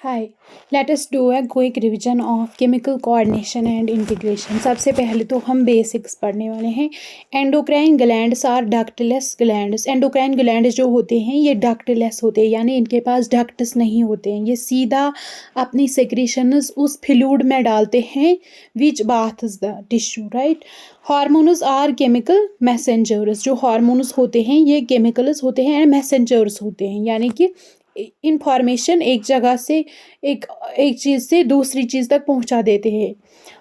Hi, let us do a quick revision of chemical coordination and integration. सबसे पहले तो हम बेसिक्स पढ़ने वाले हैं। Endocrine glands are ductless glands. Endocrine glands जो होते हैं ये डक्टलेस होते हैं, यानी इनके पास डक्ट्स नहीं होते हैं। ये सीधा अपनी सेक्रेशंस उस फ्लूइड में डालते हैं which baths the tissue, right. Hormones are chemical messengers. जो हार्मोन्स होते हैं ये केमिकल्स होते हैं एंड मैसेंजर्स होते हैं, यानी कि इंफॉर्मेशन एक जगह से एक एक चीज़ से दूसरी चीज़ तक पहुंचा देते हैं।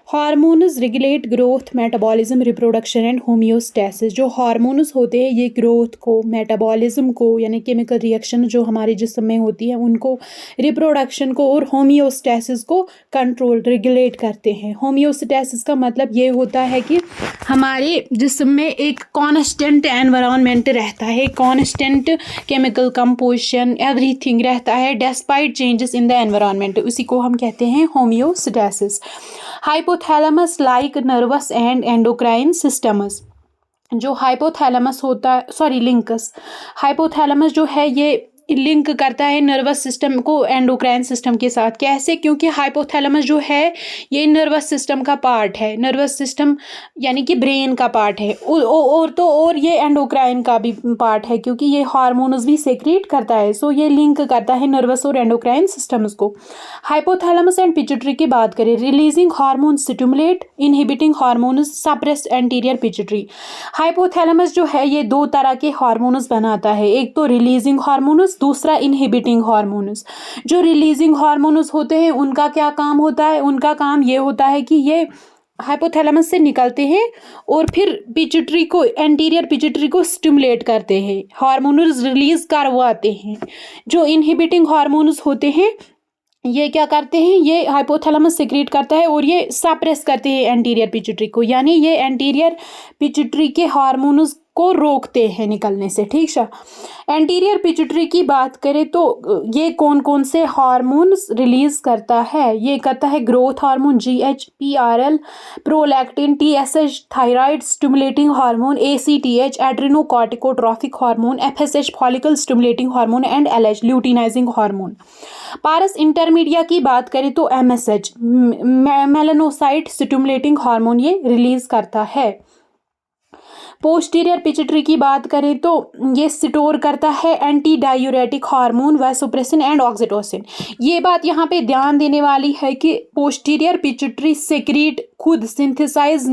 Hormones regulate growth, metabolism, reproduction and homeostasis. जो हार्मोन्स होते हैं ये ग्रोथ को, मेटाबॉलिज्म को यानी केमिकल रिएक्शन जो हमारे जिस्म में होती है उनको, रिप्रोडक्शन को और होम्योस्टेसिस को कंट्रोल रेगुलेट करते हैं। होम्योस्टेसिस का मतलब ये होता है कि हमारे जिस्म में एक कांस्टेंट एनवायरनमेंट रहता है, कांस्टेंट केमिकल कंपोजिशन, एवरीथिंग रहता है despite changes in the environment. उसी को हम कहते हैं homeostasis. Hypothalamus like nervous and endocrine systems. जो हाइपोथैलेमस होता है, सॉरी लिंकस, हाइपोथैलेमस जो है ये लिंक करता है नर्वस सिस्टम को एंडोक्राइन सिस्टम के साथ। कैसे? क्योंकि हाइपोथैलेमस जो है ये नर्वस सिस्टम का पार्ट है, नर्वस सिस्टम यानी कि ब्रेन का पार्ट है, और ये एंडोक्राइन का भी पार्ट है क्योंकि ये हार्मोन्स भी सेक्रेट करता है। सो ये लिंक करता है नर्वस और एंडोक्राइन सिस्टम्स को। हाइपोथैलेमस एंड पिट्यूटरी की बात करें, releasing hormone stimulate, inhibiting hormones suppress anterior pituitary. Hypothalamus जो है ये दो तरह के हार्मोन्स बनाता है, एक तो रिलीजिंग हार्मोन्स, दूसरा इनहिबिटिंग हार्मोन्स। जो रिलीजिंग हार्मोन्स होते हैं उनका क्या काम होता है? उनका काम ये होता है कि ये हाइपोथैलेमस से निकलते हैं और फिर पिट्यूटरी को, एंटीरियर पिट्यूटरी को स्टिमुलेट करते हैं, हार्मोन्स रिलीज करवाते हैं। जो इनहिबिटिंग हार्मोन्स होते हैं ये क्या करते हैं? ये हाइपोथैलेमस सिक्रीट करता है और ये सप्रेस करते हैं एंटीरियर पिट्यूटरी को, यानी ये एंटीरियर पिट्यूटरी के हार्मोन्स को रोकते हैं निकलने से। ठीक है, एंटीरियर पिट्यूटरी की बात करें तो ये कौन कौन से हार्मोन्स रिलीज करता है? ये करता है growth hormone GH/PRL, prolactin, TSH thyroid stimulating hormone, ACTH adrenocorticotrophic hormone, FSH follicle stimulating hormone and LH luteinising hormone. Pars intermedia की बात करें तो MSH मेलानोसाइट स्टिमुलेटिंग हार्मोन ये रिलीज करता है। पोस्टीरियर पिट्यूटरी की बात करें तो ये स्टोर करता है anti diuretic hormone, vasopressin and oxytocin. ये बात यहाँ पे ध्यान देने वाली है कि पोस्टीरियर पिट्यूटरी सेक्रीट खुद सिंथेसाइज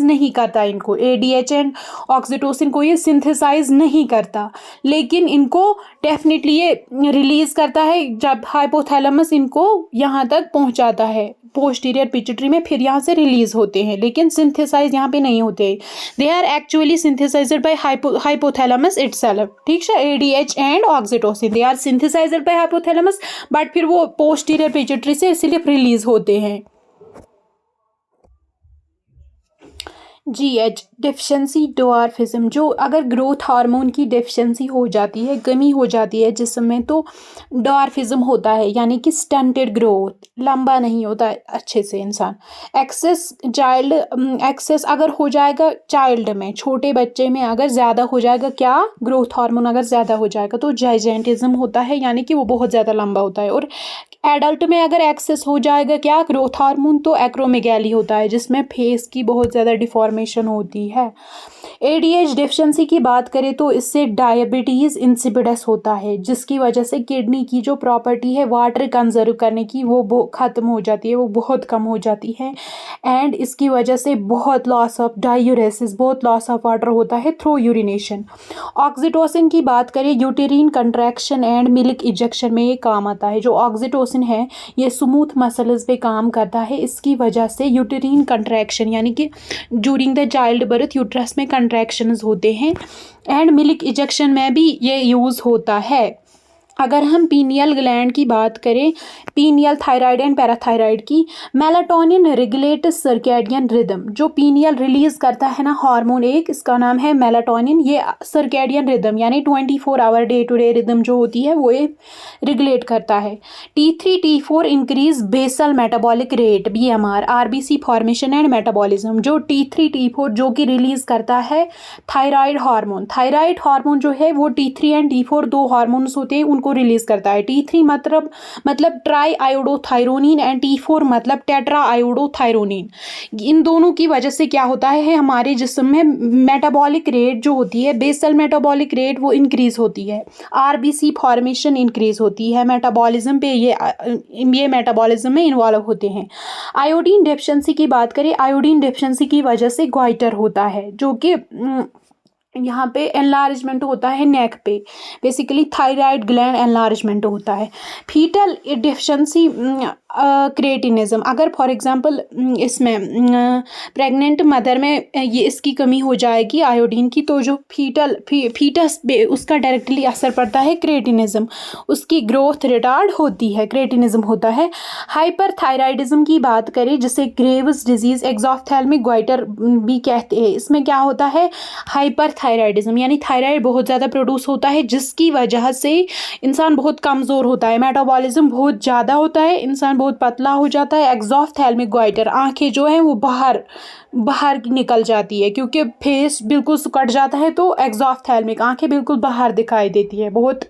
नहीं करता इनको, ADH एंड ऑक्सीटोसिन को ये सिंथेसाइज नहीं करता, लेकिन इनको डेफिनेटली ये रिलीज करता है जब हाइपोथैलेमस इनको यहाँ तक पहुँचाता है पोस्टीरियर पिट्यूटरी में, फिर यहाँ से रिलीज होते हैं, लेकिन सिंथेसाइज यहाँ पे नहीं होते। They are actually synthesised by hypothalamus itself. ठीक है, ADH and oxytocin they are synthesised by hypothalamus, but फिर वो पोस्टीरियर पिट्यूटरी से सिर्फ रिलीज होते हैं। GH deficiency dwarfism. जो अगर ग्रोथ हार्मोन की डिफिशेंसी हो जाती है, कमी हो जाती है जिस्म में, तो डवार्फिज्म होता है, यानी कि स्टंटेड ग्रोथ, लंबा नहीं होता अच्छे से इंसान। एक्सेस अगर हो जाएगा चाइल्ड में, छोटे बच्चे में अगर ज़्यादा हो जाएगा, क्या ग्रोथ हार्मोन अगर ज़्यादा हो जाएगा तो जाइजेंटिज्म होता है, यानी कि वो बहुत ज़्यादा लंबा होता है। और एडल्ट में अगर एक्सेस हो जाएगा क्या ग्रोथ हार्मोन, तो एक्रोमेगैली होता है, जिसमें फेस की बहुत ज़्यादा डिफॉर्मेशन होती है। ADH डिफिशेंसी की बात करें तो इससे डायबिटीज़ इंसिपिडस होता है, जिसकी वजह से किडनी की जो प्रॉपर्टी है वाटर कंजर्व करने की वो ख़त्म हो जाती है, वो बहुत कम हो जाती है, एंड इसकी वजह से बहुत लॉस ऑफ डायूरेसिस, बहुत लॉस ऑफ वाटर होता है थ्रू यूरिनेशन। ऑक्सीटोसिन की बात करें, यूटेरिन कंट्रैक्शन एंड मिल्क इजेक्शन में ये काम आता है। जो ऑक्सीटोसिन है ये स्मूथ मसल्स पे काम करता है, इसकी वजह से यूटेरिन कंट्रैक्शन यानी कि during the child birth uterus में कंट्रैक्शंस होते हैं, एंड मिल्क इजेक्शन में भी ये यूज़ होता है। अगर हम पीनियल ग्लैंड की बात करें, पीनियल थायराइड एंड पैराथायराइड की, मेलाटोनिन रेगुलेट सर्कैडियन रिदम। जो पीनियल रिलीज करता है ना हार्मोन एक, इसका नाम है मेलाटोनिन, ये सर्कैडियन रिदम यानी 24 hour day to day rhythm जो होती है वो ये रेगुलेट करता है। T3-T4 increase basal metabolic rate, BMR, RBC formation and metabolism. जो T3-T4 जो कि रिलीज करता है थायराइड हार्मोन। थायराइड हार्मोन जो है वो T3 एंड T4 दो हार्मोन्स होते हैं, को रिलीज करता है। T3 मतलब ट्राई आयोडोथायरोनिन एंड T4 मतलब टेट्रा आयोडोथायरोनिन। इन दोनों की वजह से क्या होता है, हमारे जिस्म में मेटाबॉलिक रेट जो होती है, बेसल मेटाबॉलिक रेट, वो इंक्रीज होती है। RBC फॉर्मेशन इंक्रीज होती है। मेटाबॉलिज्म पे ये मेटाबॉलिज्म में इन्वॉल्व होते हैं। आयोडीन डेफिशिएंसी की बात करें, आयोडीन डेफिशिएंसी की वजह से गॉइटर होता है, जो कि यहाँ पे एनलार्जमेंट होता है नेक पे, बेसिकली थायराइड ग्लैंड एनलार्जमेंट होता है। फीटल डेफिशिएंसी क्रिएटिनिज्म, अगर फॉर एग्जांपल इसमें प्रेग्नेंट मदर में ये इसकी कमी हो जाएगी आयोडीन की, तो जो फीटस पे उसका डायरेक्टली असर पड़ता है क्रिएटिनिज्म, उसकी ग्रोथ रिटार्ड होती है, क्रिएटिनिज्म होता है। हाइपरथायराइडिज्म की बात करें, जिसे ग्रेव्स डिजीज एक्सॉफ्थैल्मिक गॉइटर भी कहते हैं, इसमें क्या होता है, हाइपरथायराइडिज्म यानी थायराइड बहुत ज़्यादा प्रोड्यूस होता है, जिसकी वजह से इंसान बहुत कमज़ोर होता है, मेटाबॉलिज्म बहुत ज़्यादा होता है, इंसान बहुत पतला हो जाता है। एक्सॉफ्थैल्मिक गॉइटर, आंखें जो हैं वो बाहर निकल जाती है, क्योंकि फेस बिल्कुल कट जाता है, तो एक्सॉफ्थैल्मिक आंखें बिल्कुल बाहर दिखाई देती है, बहुत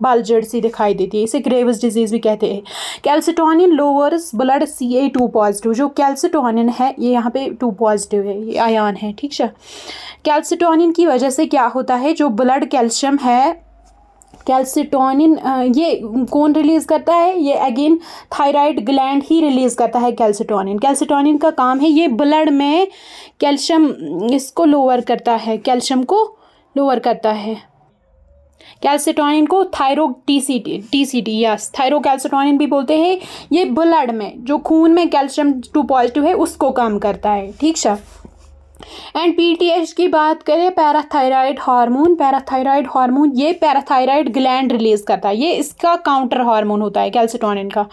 बालजड़ सी दिखाई देती है, इसे ग्रेव्स डिजीज भी कहते हैं। Calcitonin lowers blood Ca2 positive, जो कैल्सिटोनिन है ये यहाँ पे 2 पॉजिटिव है, ये आयन है, ठीक है। कैल्सिटोनिन की वजह से क्या होता है, जो ब्लड कैल्शियम है, कैल्सिटोनिन ये कौन रिलीज़ करता है, ये अगेन थायराइड ग्लैंड ही रिलीज़ करता है कैल्सिटोनिन। कैल्सिटोनिन का काम है ये ब्लड में कैल्शियम इसको लोअर करता है, कैल्शियम को लोअर करता है। कैल्सिटोनिन को TCT यस थायरोकैल्सिटोनिन भी बोलते हैं। ये ब्लड में जो खून में कैल्शियम 2 पॉजिटिव है उसको कम करता है, ठीक है। एंड PTH की बात करें, पैराथायराइड हार्मोन ये पैराथायराइड ग्लैंड रिलीज करता है, ये इसका काउंटर हार्मोन होता है कैल्सिटोनिन का।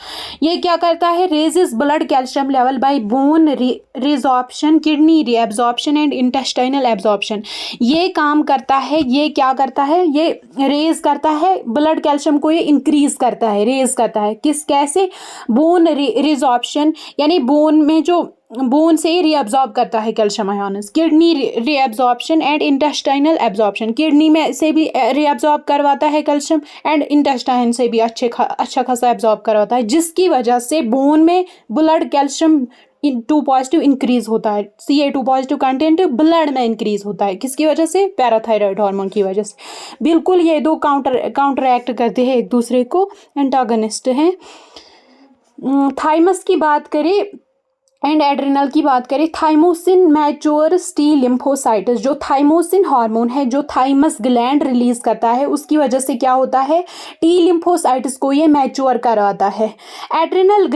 ये क्या करता है, raises blood calcium level by bone resorption, kidney reabsorption and intestinal absorption. ये काम करता है, ये क्या करता है, ये रेज करता है ब्लड कैल्शियम को, ये इंक्रीज करता है, रेज करता है, कैसे, बोन रिजॉर्प्शन यानी बोन से रीअब्जॉर्ब करता है calcium ions, kidney reabsorption and intestinal absorption, kidney में से भी रीअब्जॉर्ब करवाता है कैल्शियम, एंड इंटेस्टाइन से भी अच्छा खासा एब्जॉर्ब करवाता है, जिसकी वजह से बोन में ब्लड कैल्शियम 2 पॉजिटिव इंक्रीज होता है, Ca2 पॉजिटिव कंटेंट ब्लड में इंक्रीज होता है, किसकी वजह से, पैराथायराइड हार्मोन की वजह से। बिल्कुल ये दो काउंटरएक्ट करते हैं एक दूसरे को, एंटागनिस्ट हैं। थाइमस की बात करें एंड एड्रिनल की बात करें, थाइमोसिन मैच्योर्स टी लिम्फोसाइट्स, जो थाइमोसिन हार्मोन है जो थाइमस ग्लैंड रिलीज करता है, उसकी वजह से क्या होता है, टी लिम्फोसाइट्स को ये मैच्योर करवाता है। एड्रिनल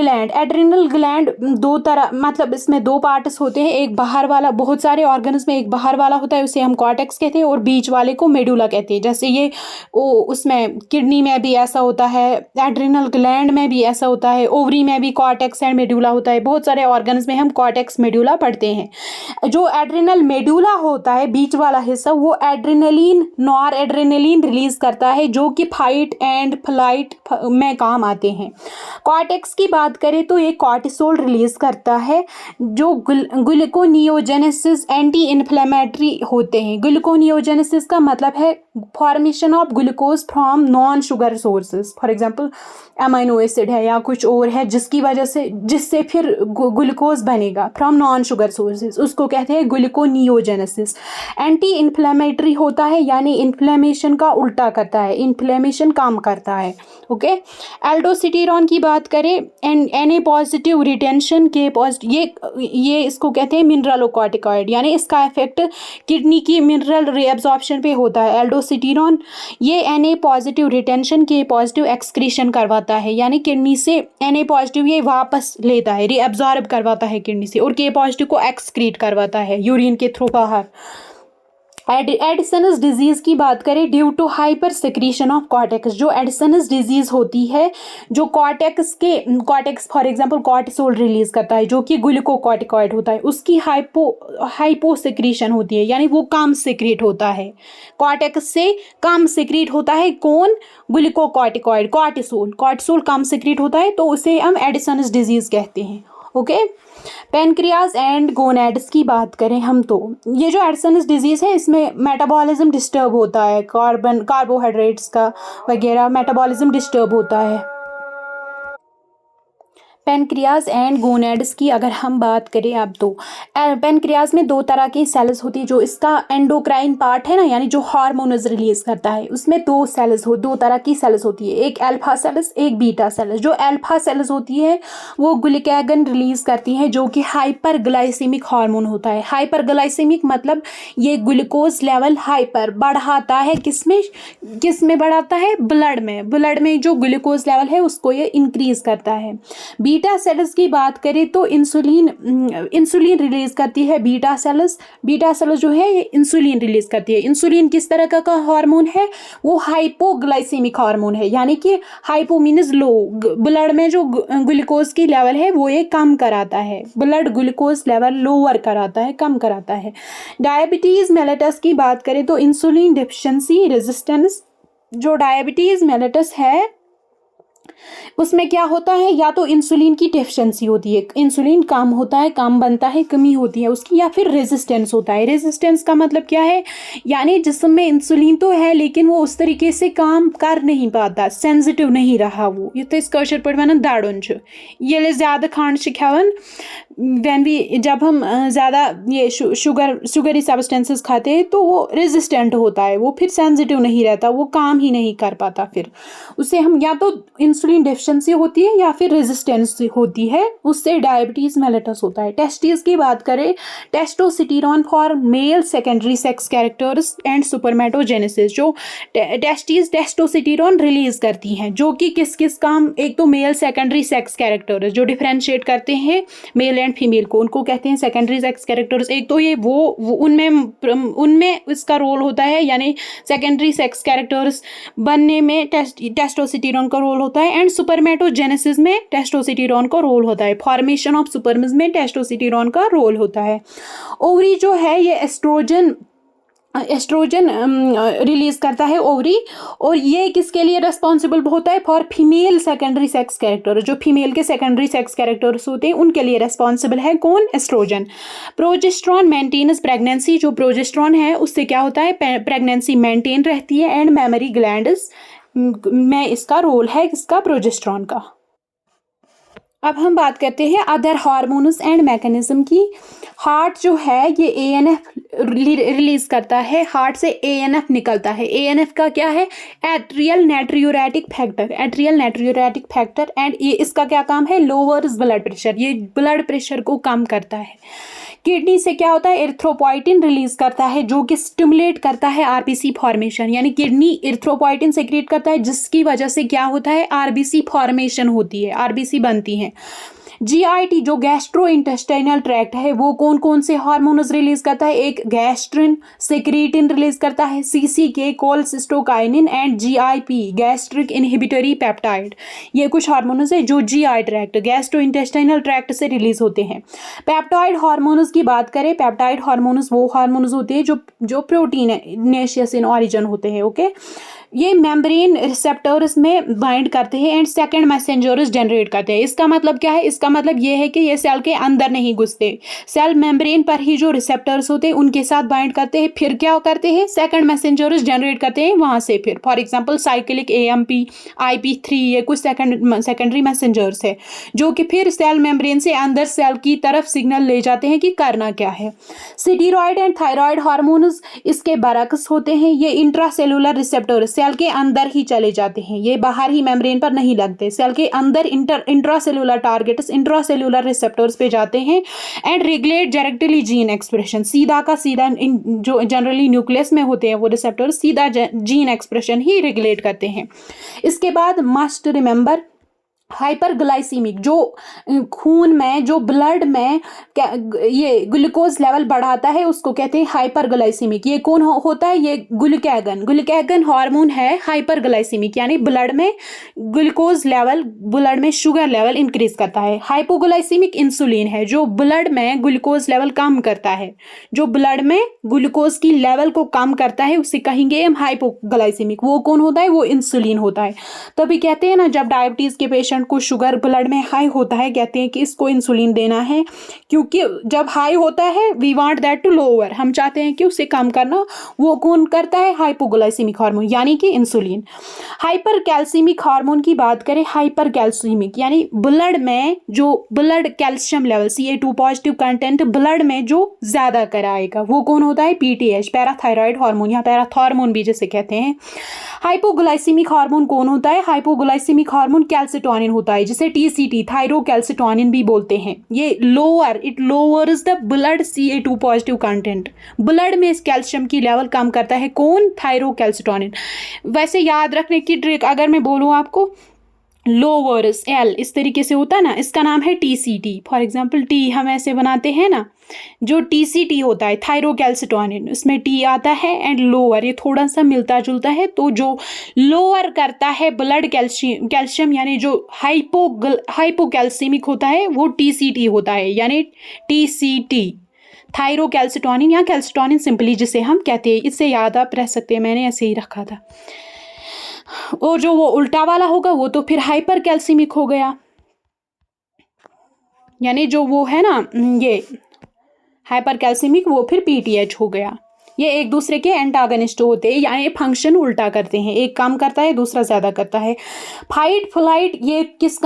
ग्लैंड दो तरह, मतलब इसमें 2 पार्ट्स होते हैं, एक बाहर वाला, बहुत सारे ऑर्गन्स में एक बाहर वाला होता है, उसे हम कॉर्टेक्स कहते हैं, और बीच वाले को मेडुला कहते हैं। जैसे ये उसमें किडनी में भी ऐसा होता है, एड्रिनल ग्लैंड में भी ऐसा होता है, ओवरी में भी कॉर्टेक्स एंड मेडुला होता है, बहुत सारे ऑर्गन में हम कॉर्टेक्स मेडुला पढ़ते हैं। जो एड्रिनल मेडुला होता है, बीच वाला हिस्सा, वो एड्रेनलिन, नॉर एड्रेनलिन रिलीज करता है, जो कि फाइट एंड फ्लाइट में काम आते हैं। कॉर्टेक्स की बात करें तो ये कॉर्टिसोल रिलीज करता है, जो ग्लूकोनियोजेनेसिस एंटी इन्फ्लेमेटरी होते हैं। ग्लूकोनियोजेनेसिस का मतलब है formation of glucose from non sugar sources, for example amino acid है या कुछ और है, जिससे फिर ग्लूकोज बनेगा फ्रॉम नॉन शुगर सोर्सेज, उसको कहते हैं ग्लूकोनियोजेनेसिस। एंटी इन्फ्लेमेटरी होता है, यानी इन्फ्लेमेशन का उल्टा करता है, इन्फ्लेमेशन कम करता है, ओके। एल्डोस्टेरोन की बात करें, Na पॉजिटिव रिटेंशन के पॉजिटिव, ये इसको कहते हैं मिनरलोकॉर्टिकॉइड, यानी इसका इफेक्ट किडनी की मिनरल रीअब्जॉर्प्शन पे होता है। एल्डोस्टेरोन ये Na पॉजिटिव रिटेंशन के पॉजिटिव एक्सक्रीशन करवाता है, यानी किडनी से Na पॉजिटिव ये वापस लेता है, रीअब्जॉर्ब करवाता है किडनी से, और के पॉजिटिव को एक्सक्रीट करवाता है यूरिन के थ्रू बाहर। एडिसनस डिजीज की बात करें, due to hyper secretion of cortex, जो एडिसनस डिजीज होती है, जो cortex for example cortisol release करता है, जो कि ग्लूकोकॉर्टिकॉइड होता है, उसकी हाइपो सिक्रीशन होती है, यानी वो कम सिक्रीट होता है, कॉर्टेक्स से कम सिक्रीट होता है, कौन, ग्लूकोकॉर्टिकॉइड, कॉर्टिसोल कम सिक्रीट होता है, तो उसे हम एडिसनस डिजीज कहते हैं, ओके। पेनक्रियाज एंड गोनैड्स की बात करें हम तो ये जो एडसन्स डिजीज़ है इसमें मेटाबॉलिज्म डिस्टर्ब होता है, कार्बोहाइड्रेट्स का वगैरह मेटाबॉलिज्म डिस्टर्ब होता है। पेनक्रियाज एंड गोनैड्स की अगर हम बात करें अब तो पेनक्रियाज में दो तरह की सेल्स होती है, जो इसका एंडोक्राइन पार्ट है ना, यानी जो हार्मोन्स रिलीज करता है, उसमें दो तरह की सेल्स होती है, एक अल्फा सेल्स एक बीटा सेल्स। जो अल्फा सेल्स होती है वो ग्लूकागन रिलीज करती हैं, जो कि हाइपरग्लाइसेमिक हार्मोन होता है। हाइपरग्लाइसेमिक मतलब ये ग्लूकोज लेवल हाइपर बढ़ाता है, किस में बढ़ाता है, ब्लड में जो ग्लूकोज लेवल है उसको ये इंक्रीज करता है। बीटा सेल्स की बात करें तो इंसुलिन रिलीज करती है बीटा सेल्स जो है ये इंसुलिन रिलीज करती है। इंसुलिन किस तरह का हार्मोन है, वो हाइपोग्लाइसेमिक हार्मोन है, यानी कि हाइपो मीन्स लो, ब्लड में जो ग्लूकोज की लेवल है वो ये कम कराता है, ब्लड ग्लूकोज लेवल लोअर कराता है, कम कराता है। डायबिटीज मेलिटस की बात करें तो इंसुलिन डेफिशिएंसी रेजिस्टेंस, जो डायबिटीज मेलिटस है उसमें क्या होता है, या तो इंसुलिन की डेफिशिएंसी होती है, इंसुलिन कम होता है, कम बनता है, कमी होती है उसकी, या फिर रेजिस्टेंस होता है। रेजिस्टेंस का मतलब क्या है, यानी जिस्म में इंसुलिन तो है लेकिन वो उस तरीके से काम कर नहीं पाता, सेंसिटिव नहीं रहा वो। ये कशर पे वन दाड़न ये ज़्यादा खांड खावन जब हम ज़्यादा ये शुगरी सब्सटेंसेस खाते हैं तो वो रेजिस्टेंट होता है, वो फिर सेंसिटिव नहीं रहता, वो काम ही नहीं कर पाता, फिर उससे हम या तो इंसुलिन डेफिशिएंसी होती है या फिर रेजिस्टेंस होती है, उससे डायबिटीज मेलिटस होता है। टेस्टिस की बात करें, testosterone for male secondary sex characters and spermatogenesis, जो टेस्टिस टेस्टोस्टेरोन रिलीज करती हैं, जो कि किस काम, एक तो मेल सेकेंडरी सेक्स कैरेक्टर्स जो डिफरेंशिएट करते हैं मेल एंड फीमेल को, उनको कहते हैं सेकेंडरी सेक्स कैरेक्टर्स। एक तो ये वो उनमें इसका रोल होता है, यानी सेकेंडरी सेक्स कैरेक्टर्स बनने में टेस्टोस्टेरोन का रोल होता है, एंड सुपरमेटोजेनेसिस में टेस्टोस्टेरोन का रोल होता है, फॉर्मेशन ऑफ सुपर्म्स में टेस्टोस्टेरोन का रोल होता है। ओवरी जो है ये एस्ट्रोजन रिलीज करता है ओवरी, और ये किसके लिए रेस्पॉन्सिबल होता है, for female secondary sex character, जो फीमेल के सेकेंडरी सेक्स कैरेक्टर्स होते हैं उनके लिए रेस्पॉन्सिबल है कौन, एस्ट्रोजन। प्रोजेस्टेरॉन मेंटेन्स प्रेगनेंसी, जो प्रोजेस्टेरॉन है उससे क्या होता है, प्रेगनेंसी मेंटेन रहती है, एंड मेमोरी ग्लैंड्स में इसका रोल है, किसका, प्रोजेस्टेरॉन का। अब हम बात करते हैं अदर हार्मोन्स एंड मैकेनिज्म की। हार्ट जो है ये एएनएफ रिलीज करता है, हार्ट से एएनएफ निकलता है। एएनएफ का क्या है, एट्रियल नाट्रियूरेटिक फैक्टर, एंड ये इसका क्या काम है, लोअर्स ब्लड प्रेशर, ये ब्लड प्रेशर को कम करता है। किडनी से क्या होता है, एरिथ्रोपोइटिन रिलीज करता है, जो कि स्टिमुलेट करता है आरबीसी फॉर्मेशन, यानी किडनी एरिथ्रोपोइटिन सेक्रेट करता है, जिसकी वजह से क्या होता है, आरबीसी फॉर्मेशन होती है, आरबीसी बनती हैं। जीआईटी जो गैस्ट्रो इंटेस्टाइनल ट्रैक्ट है वो कौन कौन से हार्मोन्स रिलीज करता है, एक गैस्ट्रिन सेक्रेटिन रिलीज करता है, CCK cholecystokinin, and GIP gastric inhibitory peptide. ये कुछ हार्मोन्स है जो GI tract gastro intestinal tract से रिलीज होते हैं। पेप्टाइड हार्मोन्स की बात करें, पेप्टाइड हार्मोन्स वो हार्मोन्स होते हैं जो प्रोटीनेशियस इन ऑरिजिन होते हैं, ओके। ये मेम्ब्रेन रिसेप्टर्स में बाइंड करते हैं एंड सेकंड मैसेंजर्स जनरेट करते हैं। इसका मतलब क्या है, इसका मतलब ये है कि ये सेल के अंदर नहीं घुसते, सेल मेम्ब्रेन पर ही जो रिसेप्टर्स होते हैं उनके साथ बाइंड करते हैं, फिर क्या करते हैं, सेकंड मैसेंजर्स जनरेट करते हैं वहाँ से। फिर for example cyclic AMP IP3 ये कुछ सेकेंडरी मैसेंजर्स है जो कि फिर सेल मेम्ब्रेन से अंदर सेल की तरफ सिग्नल ले जाते हैं कि करना क्या है। स्टीरॉयड एंड थायराइड हार्मोन्स इसके बरक्स होते हैं, ये इंट्रासेलुलर रिसेप्टर सेल के अंदर ही चले जाते हैं, ये बाहर ही मेम्ब्रेन पर नहीं लगते, सेल के अंदर इंट्रासेलुलर टारगेट्स इंट्रासेलुलर रिसेप्टर्स पे जाते हैं and regulate directly gene expression, सीधा का सीधा जो जनरली न्यूक्लियस में होते हैं वो रिसेप्टर्स सीधा जीन एक्सप्रेशन ही रेगुलेट करते हैं। इसके बाद मस्ट रिमेंबर हाइपरग्लाइसीमिक जो खून में जो ब्लड में ये ग्लूकोज लेवल बढ़ाता है उसको कहते हैं हाइपरग्लाइसीमिक। ये कौन होता है, ये ग्लूकागन हार्मोन है हाइपरग्लाइसीमिक, यानी ब्लड में ग्लूकोज लेवल, ब्लड में शुगर लेवल इंक्रीज करता है। हाइपोग्लाइसीमिक इंसुलिन है जो ब्लड में ग्लूकोज लेवल कम करता है, जो ब्लड में ग्लूकोज की लेवल को कम करता है उसे कहेंगे हम हाइपोग्लाइसीमिक। वो कौन होता है, वो इंसुलिन होता है। तभी कहते हैं ना जब डायबिटीज के पेशेंट पेशेंट को शुगर ब्लड में हाई होता है, कहते हैं कि इसको इंसुलिन देना है, क्योंकि जब हाई होता है we want that to lower, हम चाहते हैं कि उसे कम करना। वो कौन करता है? हाइपोग्लाइसीमिक हार्मोन यानी कि इंसुलिन। हाइपर कैल्सीमिक हार्मोन की बात करें, हाइपर कैल्सीमिक यानी ब्लड में जो blood calcium level Ca2 positive content blood में जो ज़्यादा कराएगा, वो कौन होता है? PTH, पैराथायराइड हार्मोन या पैराथॉर्मोन भी जिसे कहते हैं। हाइपोग्लाइसीमिक हार्मोन कौन होता है? हाइपोग्लाइसीमिक हार्मोन कैल्सिटोनिन होता है, जिसे TCT थायरोकैल्सिटोनिन भी बोलते हैं। ये it lowers the blood Ca2 positive content, blood में इस कैल्शियम की लेवल कम करता है। कौन? थायरोकैल्सिटोनिन। वैसे याद रखने की ट्रिक अगर मैं बोलूँ आपको, लोअर्स L इस तरीके से होता है ना, इसका नाम है TCT। फॉर एग्जाम्पल टी हम ऐसे बनाते हैं ना, जो TCT होता है थायरोकैल्सिटोनिन, इसमें T आता है एंड लोअर, ये थोड़ा सा मिलता जुलता है। तो जो लोअर करता है ब्लड कैल्शियम यानी जो हाइपोकैल्सीमिक होता है वो TCT होता है, यानी TCT थायरोकैल्सिटोनिन या कैल्सिटोनिन सिंपली जिसे हम कहते हैं। इससे याद आप रह सकते हैं, मैंने ऐसे ही रखा था। और जो वो उल्टा वाला होगा वो तो फिर हाइपर कैल्सीमिक हो गया, यानी जो वो है ना ये हाइपर कैल्सीमिक, वो फिर PTH हो गया। ये एक दूसरे के एंटागनिस्ट होते हैं, यानी फंक्शन उल्टा करते हैं, एक कम करता है दूसरा ज़्यादा करता है। फाइट फ्लाइट ये किस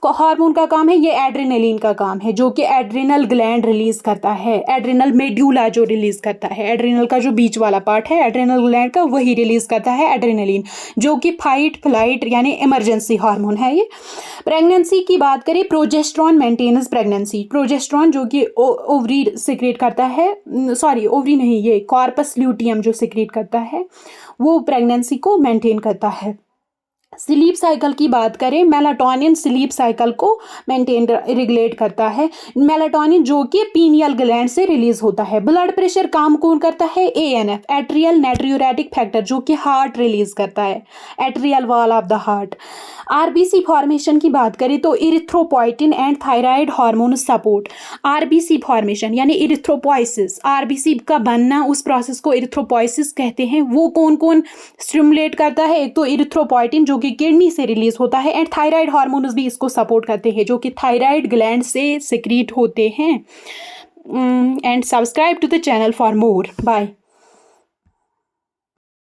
हार्मोन का काम है? ये एड्रेनलिन का काम है, जो कि एड्रिनल ग्लैंड रिलीज करता है। एड्रिनल मेड्यूला जो रिलीज करता है, एड्रिनल का जो बीच वाला पार्ट है एड्रिनल ग्लैंड का, वही रिलीज करता है एड्रेनलिन, जो कि फाइट फ्लाइट यानी इमरजेंसी हार्मोन है ये। प्रेगनेंसी की बात करें, प्रोजेस्ट्रॉन मेंटेनेंस प्रेगनेंसी, प्रोजेस्ट्रॉन जो कि ओवरी सिक्रेट करता है, सॉरी ओवरी नहीं, ये कॉर्पस ल्यूटियम जो सिक्रेट करता है, वो प्रेगनेंसी को मेंटेन करता है। स्लीप साइकिल की बात करें, मेलाटोनिन स्लीप साइकिल को मेंटेन रेगुलेट करता है। मेलाटोनिन जो कि पीनियल ग्लैंड से रिलीज होता है। ब्लड प्रेशर काम कौन करता है? ANF एट्रियल नाट्रियूरेटिक फैक्टर, जो कि हार्ट रिलीज करता है, atrial wall of the heart. RBC formation की बात करें तो erythropoietin and thyroid hormone support. RBC formation यानी इरिथ्रोपोइसिस, RBC का बनना, उस प्रोसेस को इरिथ्रोपोइसिस कहते हैं। वो कौन कौन स्टिमुलेट करता है? एक तो इरिथ्रोपोइटिन जो कि किडनी से रिलीज होता है, एंड थायराइड हार्मोन्स भी इसको सपोर्ट करते हैं, जो कि थायराइड ग्लैंड से सिक्रीट होते हैं। And subscribe to the channel for more. Bye.